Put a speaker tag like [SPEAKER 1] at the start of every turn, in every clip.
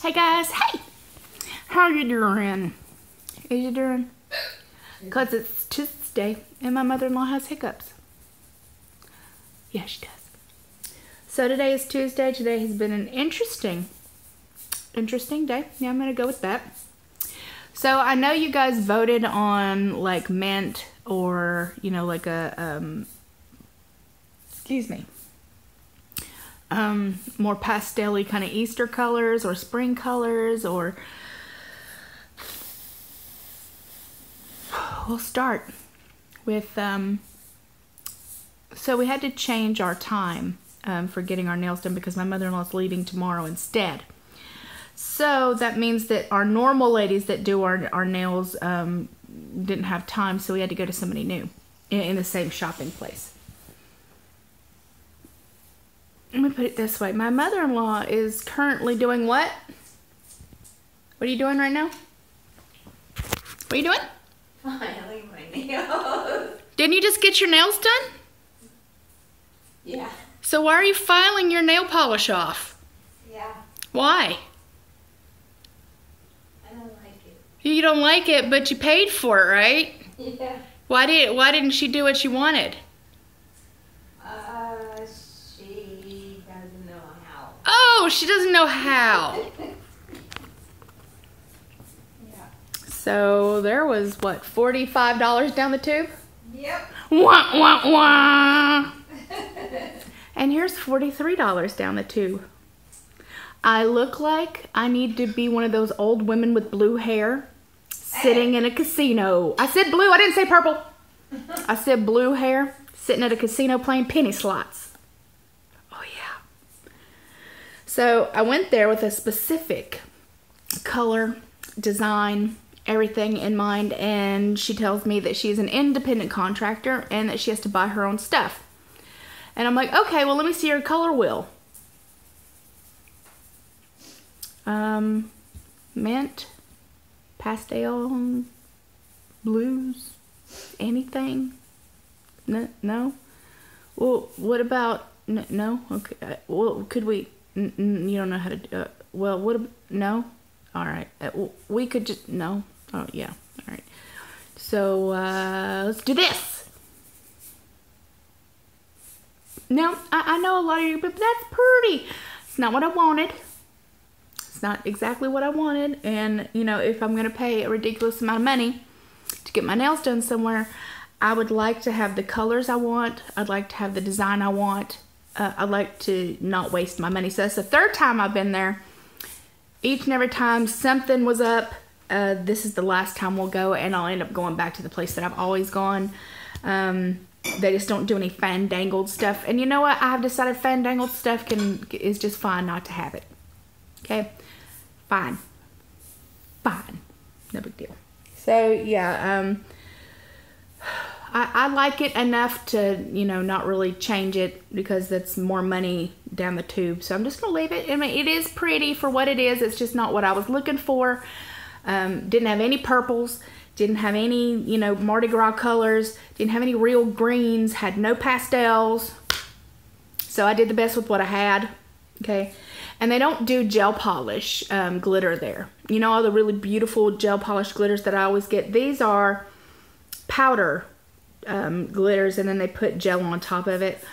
[SPEAKER 1] Hey guys, hey! How you doing? How you doing? Because it's Tuesday and my mother-in-law has hiccups. Yeah, she does. So today is Tuesday. Today has been an interesting day. Yeah, I'm going to go with that. So I know you guys voted on like mint or, you know, like a, excuse me, more pastel-y kind of Easter colors or spring colors, or we'll start with, so we had to change our time for getting our nails done because my mother-in-law is leaving tomorrow instead. So that means that our normal ladies that do our nails didn't have time, so we had to go to somebody new in the same shopping place. Let me put it this way. My mother-in-law is currently doing what? What are you doing right now? What are you doing?
[SPEAKER 2] Filing my nails.
[SPEAKER 1] Didn't you just get your nails done?
[SPEAKER 2] Yeah.
[SPEAKER 1] So why are you filing your nail polish off?
[SPEAKER 2] Yeah.
[SPEAKER 1] Why?
[SPEAKER 2] I don't like it.
[SPEAKER 1] You don't like it, but you paid for it, right?
[SPEAKER 2] Yeah.
[SPEAKER 1] Why didn't she do what you wanted?
[SPEAKER 2] She doesn't know how.
[SPEAKER 1] Oh, she doesn't know how.
[SPEAKER 2] Yeah.
[SPEAKER 1] So there was, what, $45 down the tube?
[SPEAKER 2] Yep.
[SPEAKER 1] Wah, wah, wah. And here's $43 down the tube. I look like I need to be one of those old women with blue hair sitting in a casino. I said blue, I didn't say purple. I said blue hair sitting at a casino playing penny slots. Oh yeah. So I went there with a specific color, design, everything in mind, and she tells me that she's an independent contractor and that she has to buy her own stuff. And I'm like, okay, well, let me see your color wheel. Mint, pastel, blues, anything? No? Well, what about, no? Okay, well, could we, you don't know how to, well, what, no? All right, we could just, no? Oh, yeah, all right. So, let's do this. Now, I know a lot of you, but that's pretty. It's not what I wanted. It's not exactly what I wanted. And, you know, if I'm going to pay a ridiculous amount of money to get my nails done somewhere, I would like to have the colors I want. I'd like to have the design I want. I'd like to not waste my money. So that's the third time I've been there. Each and every time something was up, this is the last time we'll go, and I'll end up going back to the place that I've always gone. They just don't do any fandangled stuff. And you know what? I have decided fandangled stuff is just fine not to have it. Okay? Fine. Fine. No big deal. So, yeah, I like it enough to, you know, not really change it because that's more money down the tube. So I'm just going to leave it. I mean, it is pretty for what it is. It's just not what I was looking for. Didn't have any purples. Didn't have any, you know, Mardi Gras colors. Didn't have any real greens. Had no pastels. So I did the best with what I had. Okay. And they don't do gel polish glitter there. You know, all the really beautiful gel polish glitters that I always get. These are powder glitters, and then they put gel on top of it.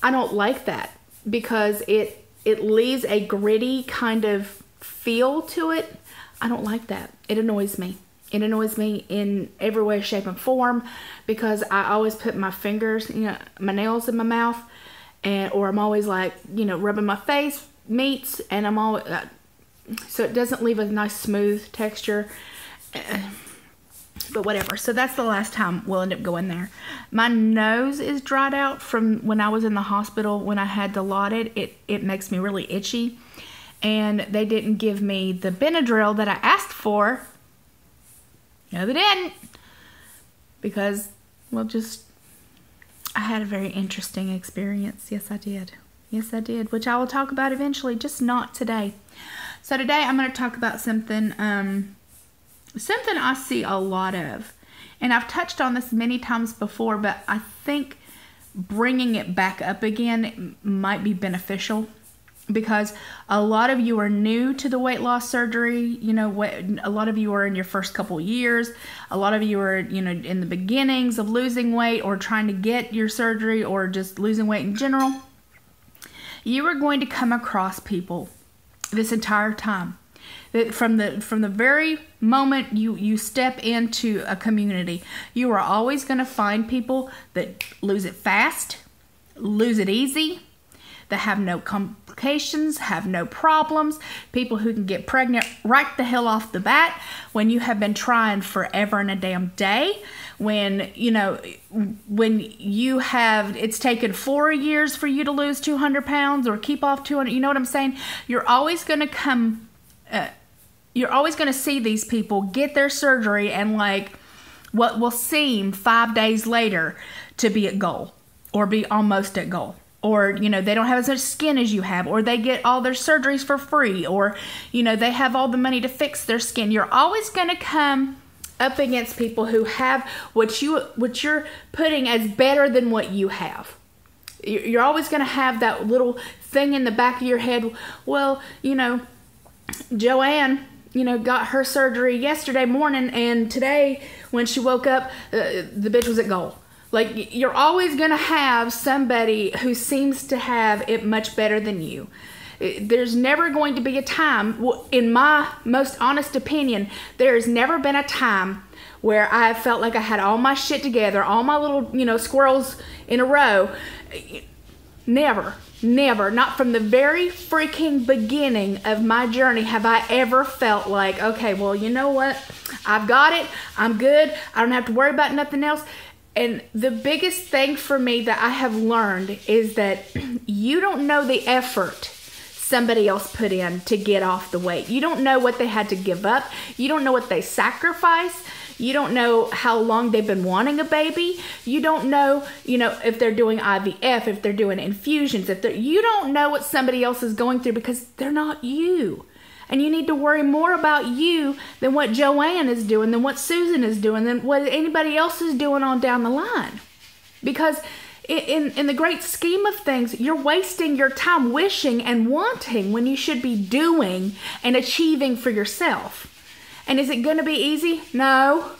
[SPEAKER 1] I don't like that because it leaves a gritty kind of feel to it. I don't like that. It annoys me. It annoys me in every way, shape, and form because I always put my fingers, you know, my nails in my mouth, or I'm always like, you know, rubbing my face, meats, and I'm always, so it doesn't leave a nice smooth texture, but whatever. So that's the last time we'll end up going there. My nose is dried out from when I was in the hospital when I had Dilaudid. It makes me really itchy, and they didn't give me the Benadryl that I asked for. No, they didn't, because, well, I had a very interesting experience. Yes, I did. Yes, I did, which I will talk about eventually, just not today. So today I'm going to talk about something, something I see a lot of. And I've touched on this many times before, but I think bringing it back up again might be beneficial. because a lot of you are new to the weight loss surgery. You know, a lot of you are in your first couple years. A lot of you are, you know, in the beginnings of losing weight or trying to get your surgery or just losing weight in general. You are going to come across people this entire time. That from the very moment you step into a community, you are always going to find people that lose it fast, lose it easy, that have no complications, have no problems, people who can get pregnant right the hell off the bat when you have been trying forever and a damn day, when, you know, when you have, it's taken 4 years for you to lose 200 pounds or keep off 200, you know what I'm saying? You're always going to come, you're always going to see these people get their surgery and like what will seem 5 days later to be at goal or be almost at goal. Or, you know, they don't have as much skin as you have, or they get all their surgeries for free, or, you know, they have all the money to fix their skin. You're always going to come up against people who have what you're putting as better than what you have. You're always going to have that little thing in the back of your head. Well, you know, Joanne, you know, got her surgery yesterday morning, and today when she woke up, the bitch was at goal. Like, you're always going to have somebody who seems to have it much better than you. There's never going to be a time, in my most honest opinion, there's never been a time where I felt like I had all my shit together, all my little, you know, squirrels in a row. Never, not from the very freaking beginning of my journey have I ever felt like, okay, well, you know what? I've got it. I'm good. I don't have to worry about nothing else. And the biggest thing for me that I have learned is that you don't know the effort somebody else put in to get off the weight. You don't know what they had to give up. You don't know what they sacrificed. You don't know how long they've been wanting a baby. You don't know, you know, if they're doing IVF, if they're doing infusions, you don't know what somebody else is going through because they're not you. And you need to worry more about you than what Joanne is doing, than what Susan is doing, than what anybody else is doing on down the line. Because in the great scheme of things, you're wasting your time wishing and wanting when you should be doing and achieving for yourself. And is it going to be easy? No.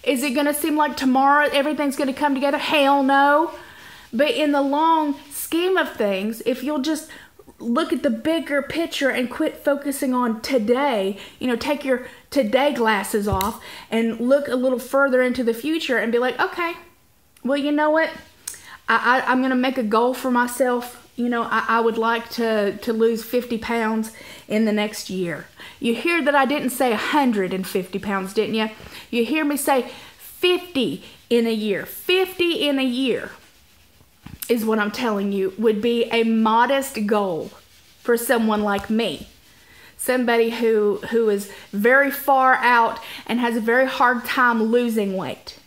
[SPEAKER 1] Is it going to seem like tomorrow everything's going to come together? Hell no. But in the long scheme of things, if you'll just look at the bigger picture and quit focusing on today, you know, take your today glasses off and look a little further into the future and be like, okay, well, you know what? I'm going to make a goal for myself. You know, I would like to lose 50 pounds in the next year. You hear that I didn't say 150 pounds, didn't you? You hear me say 50 in a year. 50 in a year is what I'm telling you would be a modest goal for someone like me. Somebody who is very far out and has a very hard time losing weight.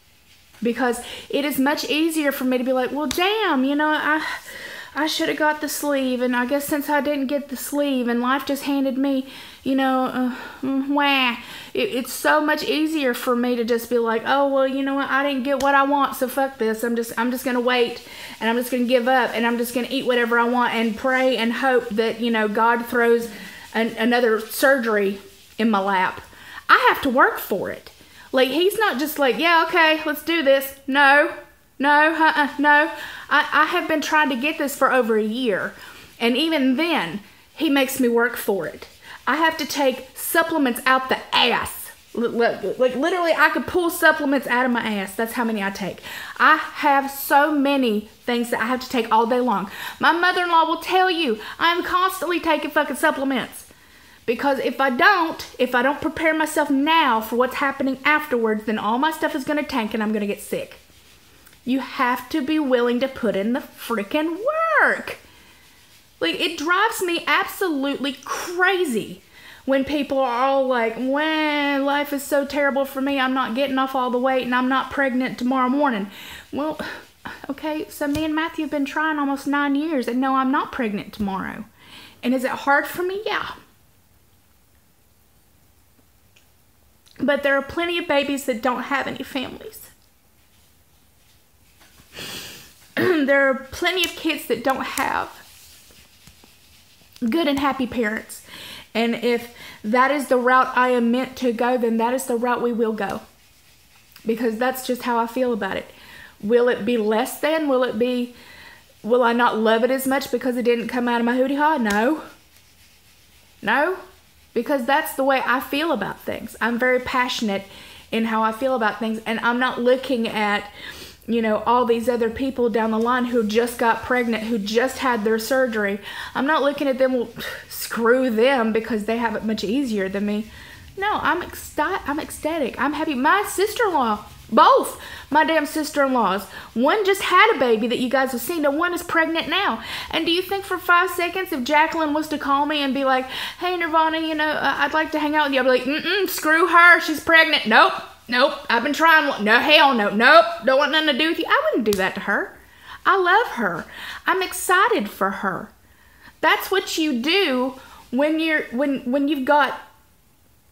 [SPEAKER 1] Because it is much easier for me to be like, well, damn, you know, I should have got the sleeve, and I guess since I didn't get the sleeve and life just handed me, you know, it's so much easier for me to just be like, oh, well, you know what, I didn't get what I want, so fuck this. I'm just going to wait, and I'm just going to give up, and I'm just going to eat whatever I want and pray and hope that, you know, God throws another surgery in my lap. I have to work for it. Like, he's not just like, yeah, okay, let's do this. No. I have been trying to get this for over a year. And even then, he makes me work for it. I have to take supplements out the ass. Like, literally, I could pull supplements out of my ass. That's how many I take. I have so many things that I have to take all day long. My mother-in-law will tell you, I'm constantly taking fucking supplements. Because if I don't prepare myself now for what's happening afterwards, then all my stuff is going to tank and I'm going to get sick. You have to be willing to put in the freaking work. Like, it drives me absolutely crazy when people are all like, well, life is so terrible for me. I'm not getting off all the weight and I'm not pregnant tomorrow morning. Well, okay, so me and Matthew have been trying almost 9 years and no, I'm not pregnant tomorrow. And is it hard for me? Yeah. But there are plenty of babies that don't have any families. There are plenty of kids that don't have good and happy parents. And if that is the route I am meant to go, then that is the route we will go. Because that's just how I feel about it. Will it be less than? Will I not love it as much because it didn't come out of my hootie haw? No. No. Because that's the way I feel about things. I'm very passionate in how I feel about things. And I'm not looking at, you know, all these other people down the line who just got pregnant, who just had their surgery. I'm not looking at them, well, screw them because they have it much easier than me. No, I'm ecstatic. I'm happy. My sister-in-law, both my damn sister-in-laws, one just had a baby that you guys have seen, and one is pregnant now. And do you think for 5 seconds if Jacqueline was to call me and be like, hey, Nirvana, you know, I'd like to hang out with you, I'd be like, screw her, she's pregnant. Nope, I've been trying. No, hell no, nope, don't want nothing to do with you. I wouldn't do that to her. I love her. I'm excited for her. That's what you do when you've got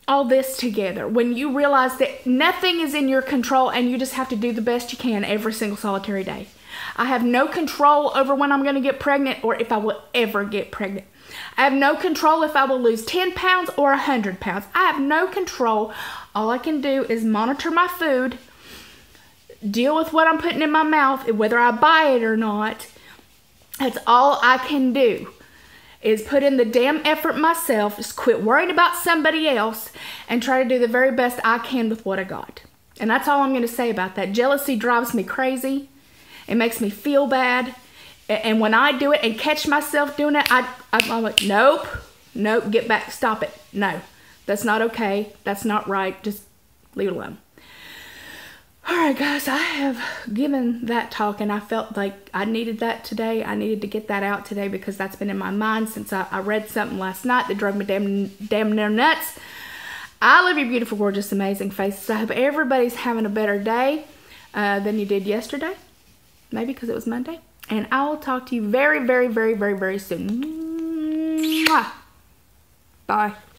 [SPEAKER 1] all this together, when you realize that nothing is in your control and you just have to do the best you can every single solitary day. I have no control over when I'm going to get pregnant or if I will ever get pregnant. I have no control if I will lose 10 pounds or 100 pounds. I have no control. All I can do is monitor my food, deal with what I'm putting in my mouth, whether I buy it or not. That's all I can do. Is put in the damn effort myself, just quit worrying about somebody else, and try to do the very best I can with what I got. And that's all I'm going to say about that. Jealousy drives me crazy. It makes me feel bad. And when I do it and catch myself doing it, I'm like, nope, get back, stop it. No, that's not okay. That's not right. Just leave it alone. All right, guys, I have given that talk, and I felt like I needed that today. I needed to get that out today because that's been in my mind since I read something last night that drove me damn near nuts. I love your beautiful, gorgeous, amazing faces. I hope everybody's having a better day than you did yesterday. Maybe because it was Monday. And I will talk to you very, very, very, very, very soon. Mwah. Bye.